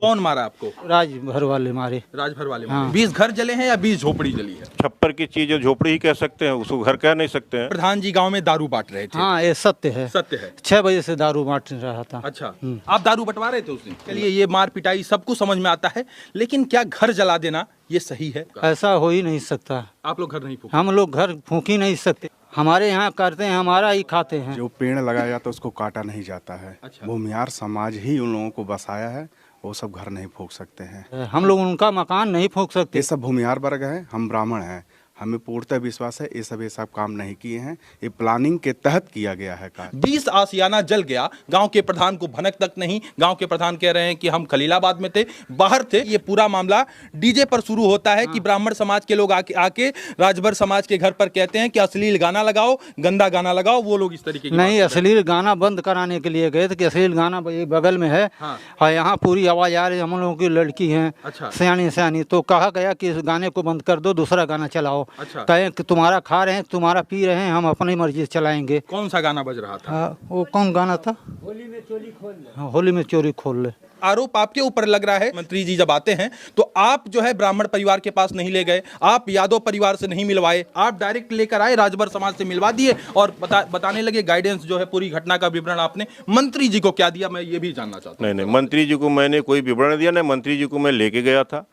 कौन मारा आपको? राजभर वाले मारे। राजभर वाले हाँ। 20 घर जले हैं या 20 झोपड़ी जली है? छप्पर की चीज है, झोपड़ी ही कह सकते हैं, उसको घर कह नहीं सकते हैं। प्रधान जी गांव में दारू बांट रहे थे। हाँ, ये सत्य है। सत्य है। 6 बजे से दारू बांट रहा था। अच्छा, आप दारू बंटवा रहे थे उस दिन? चलिए, ये मार पिटाई सब कुछ समझ में आता है, लेकिन क्या घर जला देना ये सही है? ऐसा हो ही नहीं सकता। आप लोग घर नहीं फूंके? हम लोग घर फूंक ही नहीं सकते। हमारे यहाँ करते हैं, हमारा ही खाते हैं। जो पेड़ लगाया जाता है उसको काटा नहीं जाता है। अच्छा। भूमिहार समाज ही उन लोगों को बसाया है, वो सब घर नहीं फूंक सकते हैं। हम लोग उनका मकान नहीं फूंक सकते। ये सब भूमिहार वर्ग है, हम ब्राह्मण हैं, हमें पूर्णतः विश्वास है ये सब काम नहीं किए हैं, ये प्लानिंग के तहत किया गया है कार्य। 20 आशियाना जल गया, गांव के प्रधान को भनक तक नहीं। गांव के प्रधान कह रहे हैं कि हम खलीलाबाद में थे, बाहर थे। ये पूरा मामला डीजे पर शुरू होता है कि ब्राह्मण समाज के लोग आके राजभर समाज के घर पर कहते हैं कि अश्लील गाना लगाओ, गंदा गाना लगाओ। वो लोग इस तरीके की नहीं, अश्लील गाना बंद कराने के लिए गए थे कि अश्लील गाना बगल में है। हाँ। और यहाँ पूरी आवाज आ रही है, हम लोगों की लड़की हैं। अच्छा। सयानी तो कहा गया कि इस गाने को बंद कर दो, दूसरा गाना चलाओ। अच्छा। कहें कि तुम्हारा खा रहे हैं, तुम्हारा पी रहे हैं, हम अपनी मर्जी से चलाएंगे। कौन सा गाना बज रहा था? वो कौन गाना था? होली में चोरी खोल ले। हाँ, होली में चोरी खोल ले। आरोप आपके ऊपर लग रहा है। मंत्री जी जब आते हैं तो आप जो है ब्राह्मण परिवार के पास नहीं ले गए, आप यादव परिवार से नहीं मिलवाए, आप डायरेक्ट लेकर आए, राजभर समाज से मिलवा दिए और बताने लगे गाइडेंस जो है, पूरी घटना का विवरण आपने मंत्री जी को क्या दिया, मैं ये भी जानना चाहता हूँ। नहीं, मंत्री जी को मैंने कोई विवरण दिया नहीं, मंत्री जी को मैं लेके गया था।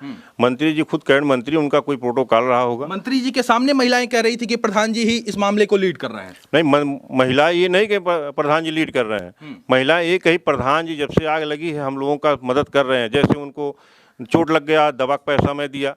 मंत्री जी खुद कैंट मंत्री, उनका कोई प्रोटोकॉल रहा होगा। मंत्री जी के सामने महिलाएं कह रही थी कि प्रधान जी ही इस मामले को लीड कर रहे हैं। नहीं, महिला ये नहीं कि प्रधान जी लीड कर रहे हैं, महिला ये कही प्रधान जी जब से आग लगी है हम लोगों का मदद कर रहे हैं। जैसे उनको चोट लग गया, दवा का पैसा मैं दिया,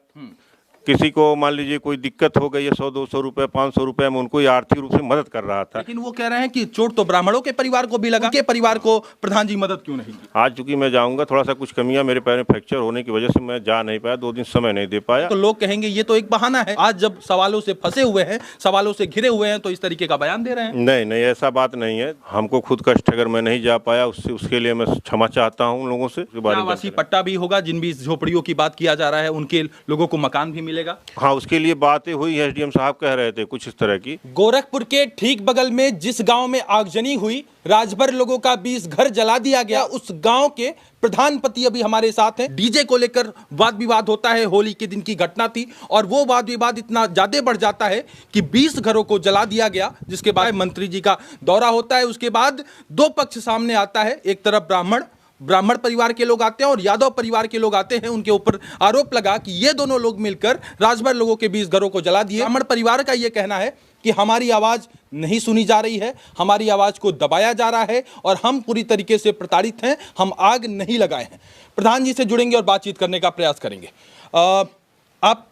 किसी को मान लीजिए कोई दिक्कत हो गई है, 100-200 रुपए 500 रुपए में उनको आर्थिक रूप से मदद कर रहा था। लेकिन वो कह रहे हैं कि चोट तो ब्राह्मणों के परिवार को भी लगा, के परिवार को प्रधान जी मदद क्यों नहीं की? आज चूंकि मैं जाऊंगा, थोड़ा सा कुछ कमियां मेरे पैर में फ्रैक्चर होने की वजह से मैं जा नहीं पाया, 2 दिन समय नहीं दे पाया। तो लोग कहेंगे ये तो एक बहाना है, आज जब सवालों से फंसे हुए हैं, सवालों से घिरे हुए हैं, तो इस तरीके का बयान दे रहे हैं। नहीं, ऐसा बात नहीं है। हमको खुद कष्ट अगर मैं नहीं जा पाया उसके लिए मैं क्षमा चाहता हूँ उन लोगों से। आवासीय पट्टा भी होगा, जिन भी झोपड़ियों की बात किया जा रहा है उनके लोगों को मकान भी मिलेगा। हाँ, उसके लिए बातें हुई, एसडीएम साहब कह रहे थे कुछ इस तरह की। गोरखपुर के ठीक बगल में जिस गांव में आगजनी हुई, राजभर लोगों का 20 घर जला दिया गया, उस गांव के प्रधानपति अभी हमारे साथ हैं। डीजे को लेकर वाद विवाद होता है, होली के दिन की घटना थी और वो वाद विवाद इतना ज्यादा बढ़ जाता है कि 20 घरों को जला दिया गया, जिसके बाद मंत्री जी का दौरा होता है। उसके बाद 2 पक्ष सामने आता है, एक तरफ ब्राह्मण परिवार के लोग आते हैं और यादव परिवार के लोग आते हैं। उनके ऊपर आरोप लगा कि ये दोनों लोग मिलकर राजभर लोगों के 20 घरों को जला दिए। ब्राह्मण परिवार का ये कहना है कि हमारी आवाज नहीं सुनी जा रही है, हमारी आवाज को दबाया जा रहा है और हम पूरी तरीके से प्रताड़ित हैं, हम आग नहीं लगाए हैं। प्रधान जी से जुड़ेंगे और बातचीत करने का प्रयास करेंगे। आप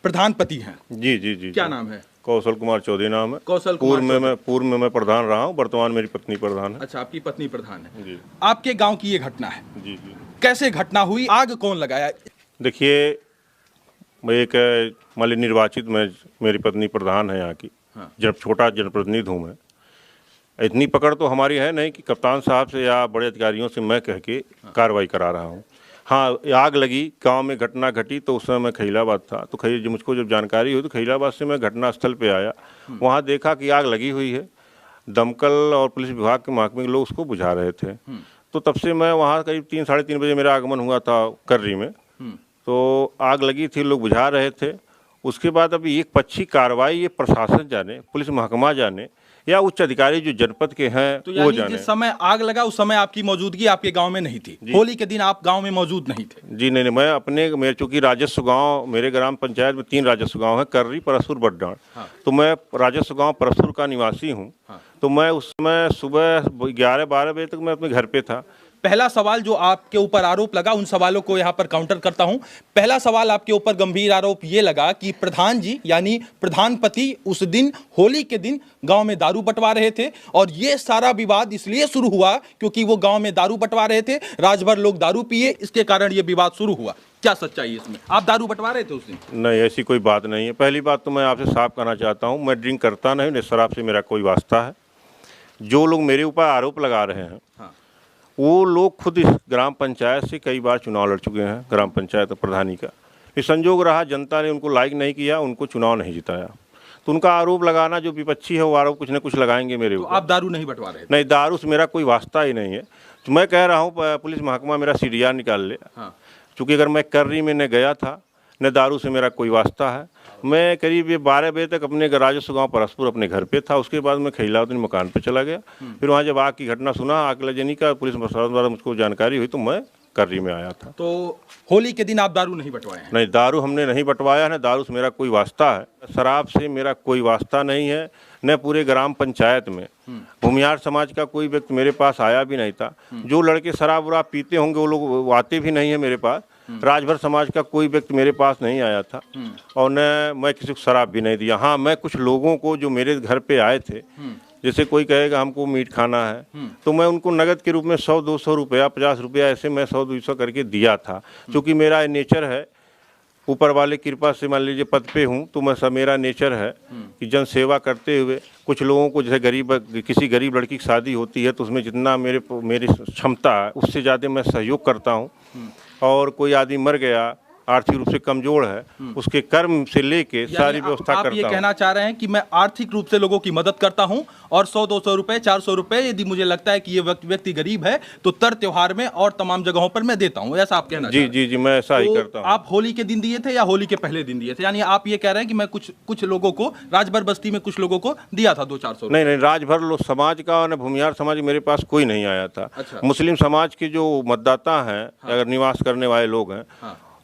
प्रधानपति हैं? जी। क्या नाम है? कौशल कुमार चौधरी नाम है। कौशल कुमार पूर्व में मैं प्रधान रहा हूँ, वर्तमान मेरी पत्नी प्रधान है। अच्छा, आपकी पत्नी प्रधान है जी। आपके गांव की ये घटना है। जी। कैसे घटना हुई, आग कौन लगाया? देखिए, मैं एक मान लीजिए निर्वाचित, मेरी पत्नी प्रधान है यहाँ की। हाँ। जब छोटा जनप्रतिनिधि हूँ मैं, इतनी पकड़ तो हमारी है नहीं कि कप्तान साहब से या बड़े अधिकारियों से मैं कह के कार्रवाई करा रहा हूँ। हाँ, आग लगी, गांव में घटना घटी तो उस समय मैं खलीलाबाद था, तो मुझको जब जानकारी हुई तो खलीलाबाद से मैं घटना स्थल पे आया। वहाँ देखा कि आग लगी हुई है, दमकल और पुलिस विभाग के महकमे के लोग उसको बुझा रहे थे। तो तब से मैं वहाँ करीब 3-3:30 बजे मेरा आगमन हुआ था कर्री में, तो आग लगी थी, लोग बुझा रहे थे। उसके बाद अभी एक पक्षी कार्रवाई ये प्रशासन जाने, पुलिस महकमा जाने या उच्च अधिकारी जो जनपद के हैं तो वो जाने। जिस समय आग लगा उस समय आपकी मौजूदगी आपके गांव में नहीं थी? होली के दिन आप गांव में मौजूद नहीं थे? जी नहीं, मैं मेरे चूंकि राजस्व गांव, मेरे ग्राम पंचायत में 3 राजस्व गांव है, कर्री, परसुर, बड्डाण। हाँ। तो मैं राजस्व गांव परसुर का निवासी हूँ। हाँ। तो मैं उस समय सुबह 11-12 बजे तक मैं अपने घर पे था। पहला सवाल जो आपके ऊपर आरोप लगा, उन सवालों को यहां पर काउंटर करता हूं। पहला सवाल आपके ऊपर गंभीर आरोप ये लगा कि प्रधान जी यानी प्रधानपति उस दिन होली के दिन गांव में दारू बंटवा रहे थे और ये सारा विवाद इसलिए शुरू हुआ क्योंकि वो गांव में दारू बंटवा रहे थे, राजभर लोग दारू पिए, इसके कारण ये विवाद शुरू हुआ। क्या सच्चाई है इसमें? आप दारू बंटवा रहे थे उस दिन? नहीं, ऐसी कोई बात नहीं है। पहली बात तो मैं आपसे साफ कहना चाहता हूँ, मैं ड्रिंक करता नहीं, शराब से मेरा कोई वास्ता है। जो लोग मेरे ऊपर आरोप लगा रहे हैं, हाँ, वो लोग खुद इस ग्राम पंचायत से कई बार चुनाव लड़ चुके हैं, ग्राम पंचायत प्रधानी का। ये संजोग रहा, जनता ने उनको लाइक नहीं किया, उनको चुनाव नहीं जिताया, तो उनका आरोप लगाना जो विपक्षी है वो आरोप कुछ न कुछ लगाएंगे मेरे ऊपर। तो आप दारू नहीं बंटवा रहे थे? नहीं, दारू से मेरा कोई वास्ता ही नहीं है। तो मैं कह रहा हूँ पुलिस महकमा मेरा CDR निकाल ले। हाँ। क्योंकि अगर मैं कर्री में न गया था न दारू से मेरा कोई वास्ता है। मैं करीब ये 12 बजे तक अपने राजस्व गांव परसपुर अपने घर पे था। उसके बाद मैं खैलावतनी मकान पे चला गया। फिर वहाँ जब आग की घटना सुना, आगलगी का पुलिस प्रशासन द्वारा मुझको जानकारी हुई तो मैं कर्री में आया था। तो होली के दिन आप दारू नहीं बंटवाए हैं? नहीं, दारू हमने नहीं बंटवाया है। दारू से मेरा कोई वास्ता है, शराब से मेरा कोई वास्ता नहीं है। न पूरे ग्राम पंचायत में भूमियार समाज का कोई व्यक्ति मेरे पास आया भी नहीं था। जो लड़के शराब वराब पीते होंगे वो लोग आते भी नहीं है मेरे पास। राजभर समाज का कोई व्यक्ति मेरे पास नहीं आया था और न मैं किसी को शराब भी नहीं दिया। हाँ, मैं कुछ लोगों को जो मेरे घर पे आए थे, जैसे कोई कहेगा हमको मीट खाना है तो मैं उनको नगद के रूप में 100-200 रुपया, 50 रुपया ऐसे मैं 100-200 करके दिया था। क्योंकि मेरा नेचर है, ऊपर वाले कृपा से मान लीजिए पद पे हूँ तो मैं सब मेरा नेचर है कि जन सेवा करते हुए कुछ लोगों को, जैसे किसी गरीब लड़की की शादी होती है तो उसमें जितना मेरी क्षमता है उससे ज़्यादा मैं सहयोग करता हूँ। और कोई आदमी मर गया, आर्थिक रूप से कमजोर है, उसके कर्म से लेके सारी व्यवस्था करता हूँ। आप ये कहना चाह रहे हैं कि मैं आर्थिक रूप से लोगों की मदद करता हूं और 100-200 रुपए, 400 रुपए यदि मुझे लगता है कि ये व्यक्ति गरीब है तो तर त्योहार में और तमाम जगहों पर मैं देता हूं, ऐसा आप कहना चाह रहे हैं? जी जी जी, मैं ऐसा ही करता हूँ। आप होली के दिन दिए थे या होली के पहले दिन दिए थे? यानी आप ये कह रहे हैं कि मैं कुछ लोगों को, राजभर बस्ती में कुछ लोगों को दिया था 200-400? नहीं, राजभर समाज का और भूमियार समाज मेरे पास कोई नहीं आया था। अच्छा। मुस्लिम समाज के जो मतदाता हैं, अगर निवास करने वाले लोग हैं,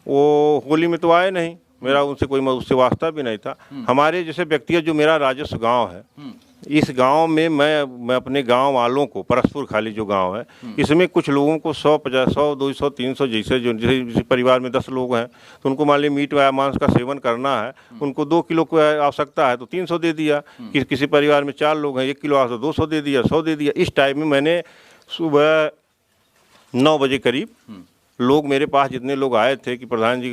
वो होली में तो आए नहीं। मेरा उनसे कोई उससे वास्ता भी नहीं था। हमारे जैसे व्यक्तिगत जो मेरा राजस्व गांव है, इस गांव में मैं अपने गांव वालों को, परसपुर खाली जो गांव है, इसमें कुछ लोगों को 100, 200, 300 जैसे परिवार में 10 लोग हैं तो उनको मान लीजिए मीट या मांस का सेवन करना है, उनको 2 किलो की आवश्यकता है तो 300 दे दिया। किसी परिवार में 4 लोग हैं, 1 किलो आवश्यक 200 दे दिया, 100 दे दिया। इस टाइप में मैंने सुबह 9 बजे करीब लोग मेरे पास जितने लोग आए थे कि प्रधान जी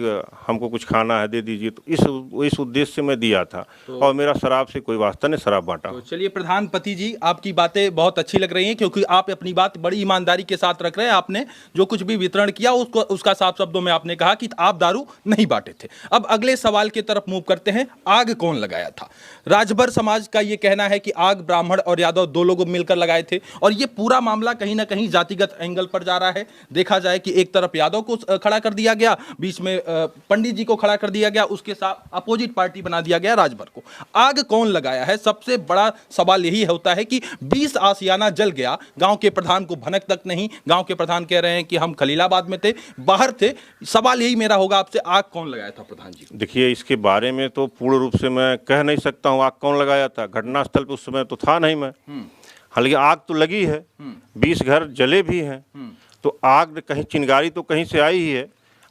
हमको कुछ खाना है दे दीजिए, तो इस उद्देश्य से मैं दिया था। और मेरा शराब से कोई वास्ता नहीं, शराब बांटा। तो चलिए प्रधानपति जी, आपकी बातें बहुत अच्छी लग रही हैं क्योंकि आप अपनी बात बड़ी ईमानदारी के साथ रख रहे हैं। आपने जो कुछ भी वितरण किया उसका साफ शब्दों में आपने कहा कि आप दारू नहीं बांटे थे। अब अगले सवाल की तरफ मूव करते हैं। आग कौन लगाया था? राजभर समाज का यह कहना है कि आग ब्राह्मण और यादव 2 लोग मिलकर लगाए थे और ये पूरा मामला कहीं ना कहीं जातिगत एंगल पर जा रहा है। देखा जाए कि एक तरफ यादव को खड़ा कर दिया गया, बीच में पंडित जी को खड़ा कर दिया गया, उसके साथ अपोजिट पार्टी बना दिया गया राजभर को। आग कौन लगाया है? सबसे बड़ा सवाल यही होता है कि 20 आशियाना जल गया, गांव के प्रधान को भनक तक नहीं। गांव के प्रधान कह रहे हैं कि हम खलीलाबाद में थे, बाहर थे। सवाल यही मेरा होगा आपसे, आग कौन लगाया था प्रधान जी? देखिए, इसके बारे में तो पूर्ण रूप से मैं कह नहीं सकता हूँ आग कौन लगाया था। घटनास्थल पे उस समय तो था नहीं मैं। हालांकि आग तो लगी है, 20 घर जले भी हैं, तो आग कहीं चिंगारी तो कहीं से आई ही है।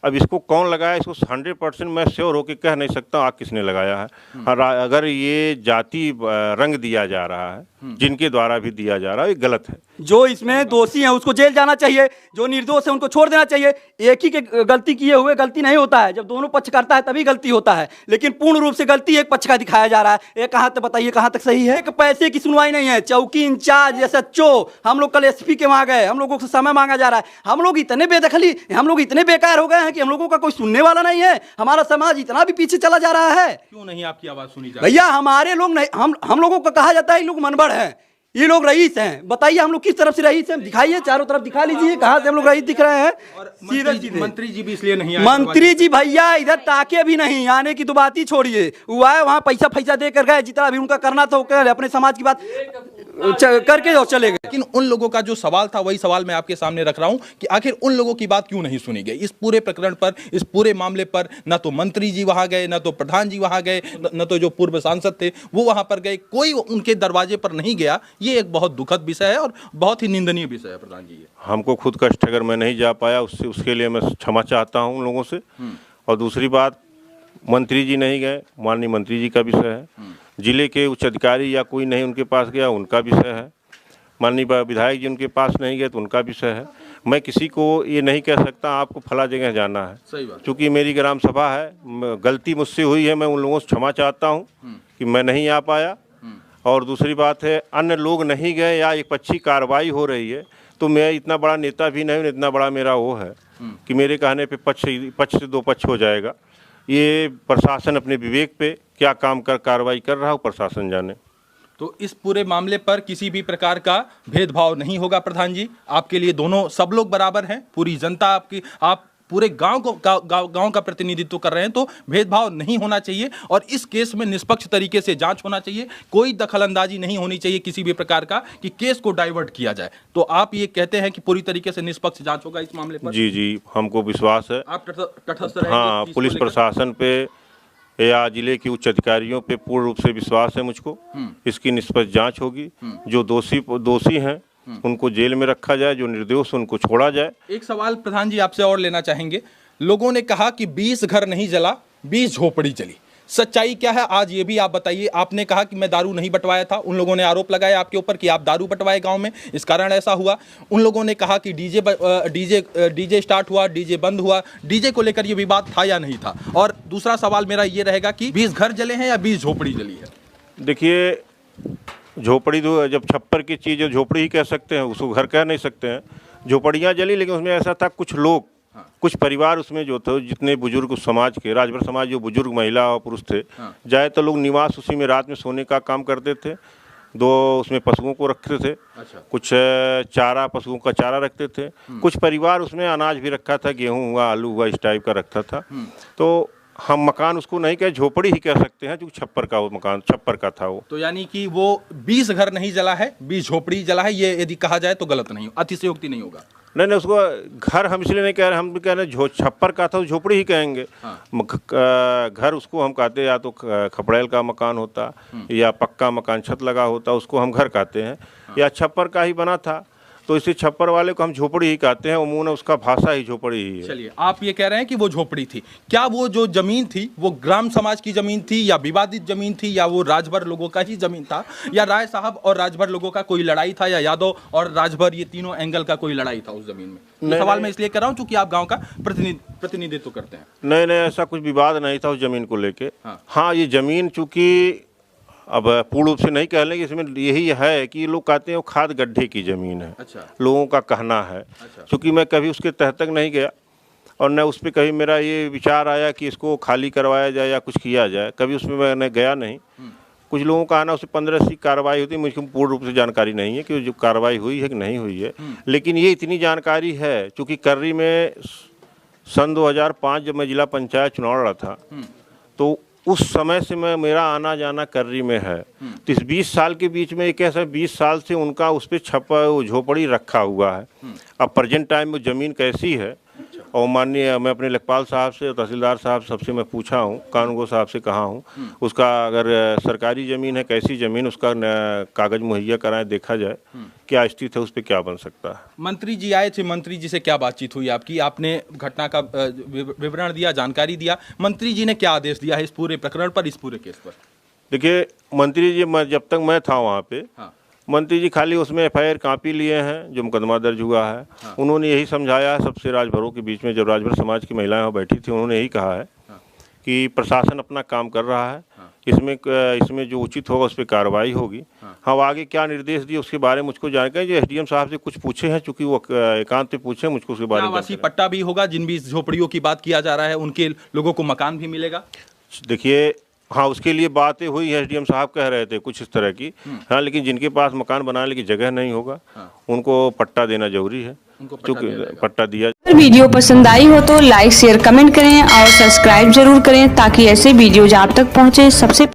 अब इसको कौन लगाया, इसको 100% मैं श्योर होकर कह नहीं सकता आग किसने लगाया है। और अगर ये जाति रंग दिया जा रहा है, जिनके द्वारा भी दिया जा रहा है, ये गलत है। जो इसमें दोषी हैं उसको जेल जाना चाहिए, जो निर्दोष है उनको छोड़ देना चाहिए। एक ही के गलती किए हुए गलती नहीं होता है, जब दोनों पक्ष करता है तभी गलती होता है। लेकिन पूर्ण रूप से गलती एक पक्ष का दिखाया जा रहा है। ये कहाँ तक बताइए, कहाँ तक सही है? एक पैसे की सुनवाई नहीं है। चौकी इंचार्ज SHO, हम लोग कल SP के वहाँ गए, हम लोगों से समय मांगा जा रहा है। हम लोग इतने बेदखली, हम लोग इतने बेकार हो गए हैं कि हम लोगों का कोई सुनने वाला नहीं है। हमारा समाज इतना भी पीछे चला जा रहा है। क्यों नहीं आपकी आवाज सुनी जा रही? भैया हमारे लोग नहीं, हम लोगों को कहा जाता है ये लोग मनबड़ हैं, ये लोग रईस हैं। बताइए हम लोग किस तरफ से रईस हैं? दिखाइए, चारों तरफ दिखा लीजिए कहाँ से हम लोग रईस दिख रहे हैं। मंत्री जी भी इसलिए नहीं आए। मंत्री जी भैया इधर ताके भी नहीं, आने की तो बात ही छोड़िए। वो आए वहाँ पैसा दे कर गए, जितना भी उनका करना था वो कर, अपने समाज की बात करके और चले गए। लेकिन उन लोगों का जो सवाल था वही सवाल मैं आपके सामने रख रहा हूं कि आखिर उन लोगों की बात क्यों नहीं सुनी गई? इस पूरे प्रकरण पर, इस पूरे मामले पर ना तो मंत्री जी वहां गए, ना तो प्रधान जी वहां गए, न तो जो पूर्व सांसद थे वो वहां पर गए, कोई उनके दरवाजे पर नहीं गया। ये एक बहुत दुखद विषय है और बहुत ही निंदनीय विषय है प्रधान जी। हमको खुद कष्ट अगर मैं नहीं जा पाया उसके लिए मैं क्षमा चाहता हूँ उन लोगों से। और दूसरी बात, मंत्री जी नहीं गए, माननीय मंत्री जी का विषय है। जिले के उच्च अधिकारी या कोई नहीं उनके पास गया, उनका विषय है। माननीय विधायक जी उनके पास नहीं गए तो उनका विषय है। मैं किसी को ये नहीं कह सकता आपको फला जगह जाना है। सही बात। क्योंकि मेरी ग्राम सभा है, गलती मुझसे हुई है, मैं उन लोगों से क्षमा चाहता हूँ कि मैं नहीं आ पाया। और दूसरी बात है, अन्य लोग नहीं गए या एक पक्षी कार्रवाई हो रही है, तो मैं इतना बड़ा नेता भी नहीं, इतना बड़ा मेरा वो है कि मेरे कहने पे पक्ष से 2 पक्ष हो जाएगा। ये प्रशासन अपने विवेक पे क्या काम कर कार्रवाई कर रहा हो, प्रशासन जाने। तो इस पूरे मामले पर किसी भी प्रकार का भेदभाव नहीं होगा प्रधान जी? आपके लिए दोनों, सब लोग बराबर हैं, पूरी जनता आपकी, आप पूरे गांव गांव का प्रतिनिधित्व कर रहे हैं, तो भेदभाव नहीं होना चाहिए और इस केस में निष्पक्ष तरीके से जांच होना चाहिए। कोई दखलंदाजी नहीं होनी चाहिए किसी भी प्रकार का कि केस को डाइवर्ट किया जाए। तो आप ये कहते हैं कि पूरी तरीके से निष्पक्ष जांच होगा इस मामले पर? जी, हमको विश्वास है। आप तटस्थ रहेंगे? हाँ, पुलिस प्रशासन पे या जिले के उच्च अधिकारियों पे पूर्ण रूप से विश्वास है मुझको। इसकी निष्पक्ष जांच होगी। जो दोषी हैं उनको जेल में रखा जाए, जो निर्दोष उनको छोड़ा जाए। एक सवाल प्रधान जी आपसे और लेना चाहेंगे। लोगों ने कहा कि 20 घर नहीं जला, 20 झोपड़ी जली। सच्चाई क्या है आज ये भी आप बताइए। आपने कहा कि मैं दारू नहीं बंटवाया था, उन लोगों ने आरोप लगाया आपके ऊपर कि आप दारू बंटवाए गांव में, इस कारण ऐसा हुआ। उन लोगों ने कहा कि डीजे स्टार्ट हुआ, डीजे बंद हुआ। डीजे को लेकर ये विवाद था या नहीं था? और दूसरा सवाल मेरा ये रहेगा कि 20 घर जले हैं या 20 झोपड़ी जली है? देखिए, झोपड़ी तो जब छप्पर की चीज़ है झोपड़ी ही कह सकते हैं, उसको घर कह नहीं सकते हैं। झोपड़ियाँ जली, लेकिन उसमें ऐसा था कुछ लोग, कुछ परिवार उसमें जो थे, जितने बुजुर्ग उस समाज के, राजभर समाज जो बुजुर्ग महिला और पुरुष थे, ज़्यादातर लोग निवास उसी में रात में सोने का काम करते थे। 2 उसमें पशुओं को रखते थे। अच्छा। कुछ चारा, पशुओं का चारा रखते थे। कुछ परिवार उसमें अनाज भी रखा था, गेहूँ हुआ, आलू हुआ, इस टाइप का रखता था। तो हम मकान उसको नहीं कह, झोपड़ी ही कह सकते हैं, क्योंकि छप्पर का वो मकान छप्पर का था वो। तो यानी कि वो 20 घर नहीं जला है, 20 झोपड़ी जला है, ये यदि कहा जाए तो गलत नहीं, अतिशयोक्ति नहीं होगा? नहीं, उसको घर हम इसलिए नहीं कह रहे, हम भी कह रहे हैं छप्पर का था तो झोपड़ी ही कहेंगे। घर उसको हम कहते, या तो खपड़ैल का मकान होता या पक्का मकान छत लगा होता, उसको हम घर कहते हैं। या छप्पर का ही बना था तो इसी छप्पर वाले को हम झोपड़ी ही कहते हैं। उमूमन उसका भाषा ही झोपड़ी ही है। चलिए, आप ये कह रहे हैं कि वो झोपड़ी थी। क्या वो जो जमीन थी वो ग्राम समाज की जमीन थी या विवादित जमीन थी, या वो राजभर लोगों का ही जमीन था, या राय साहब और राजभर लोगों का कोई लड़ाई था, या यादव और राजभर ये तीनों एंगल का कोई लड़ाई था उस जमीन में? सवाल मैं इसलिए कर रहा हूँ क्योंकि आप गाँव का प्रतिनिधित्व करते हैं। नहीं, ऐसा कुछ विवाद नहीं था उस जमीन को लेके। हाँ, ये जमीन चूँकि अब पूर्ण रूप से नहीं कह लेंगे, इसमें यही है कि लोग कहते हैं वो खाद गड्ढे की ज़मीन है। अच्छा। लोगों का कहना है। अच्छा। क्योंकि मैं कभी उसके तह तक नहीं गया और न उस पर कभी मेरा ये विचार आया कि इसको खाली करवाया जाए या कुछ किया जाए, कभी उसमें मैंने गया नहीं। कुछ लोगों का आना, उससे 15 की कार्रवाई होती है, मुझे पूर्ण रूप से जानकारी नहीं है कि जो कार्रवाई हुई है कि नहीं हुई है। लेकिन ये इतनी जानकारी है, चूँकि कर्री में सन 2005 जब मैं जिला पंचायत चुनाव लड़ा था, तो उस समय से मेरा आना जाना कर्री में है। तो इस 20 साल के बीच में एक ऐसा 20 साल से उनका उस पर छप्पा झोपड़ी रखा हुआ है। अब प्रेजेंट टाइम में ज़मीन कैसी है, और माननीय मैं अपने लेखपाल साहब से, तहसीलदार साहब सबसे मैं पूछा हूँ, कानूनगो साहब से कहा हूँ, उसका अगर सरकारी ज़मीन है, कैसी ज़मीन, उसका कागज़ मुहैया कराएं, देखा जाए क्या स्थिति है, उस पर क्या बन सकता है। मंत्री जी आए थे, मंत्री जी से क्या बातचीत हुई आपकी? आपने घटना का विवरण दिया, जानकारी दिया, मंत्री जी ने क्या आदेश दिया है इस पूरे प्रकरण पर, इस पूरे केस पर? देखिए, मंत्री जी जब तक मैं था वहाँ पे, मंत्री जी खाली उसमें FIR कॉपी लिए हैं जो मुकदमा दर्ज हुआ है। उन्होंने यही समझाया है सबसे राजभरों के बीच में, जब राजभर समाज की महिलाएं वहाँ बैठी थी, उन्होंने यही कहा है कि प्रशासन अपना काम कर रहा है, इसमें जो उचित होगा उस पर कार्रवाई होगी। हाँ, आगे क्या निर्देश दिए उसके बारे में मुझको जानकारी, जो SDM साहब से कुछ पूछे हैं, चूँकि वो एकांत पे पूछे, मुझको उसके बारे में। आवासीय पट्टा भी होगा, जिन भी झोपड़ियों की बात किया जा रहा है उनके लोगों को मकान भी मिलेगा? देखिए, हाँ, उसके लिए बातें हुई है, SDM साहब कह रहे थे कुछ इस तरह की। हाँ, लेकिन जिनके पास मकान बनाने की जगह नहीं होगा, उनको पट्टा देना जरूरी है, क्योंकि पट्टा दिया। अगर वीडियो पसंद आई हो तो लाइक, शेयर, कमेंट करें और सब्सक्राइब जरूर करें, ताकि ऐसे वीडियोज आप तक पहुंचे सबसे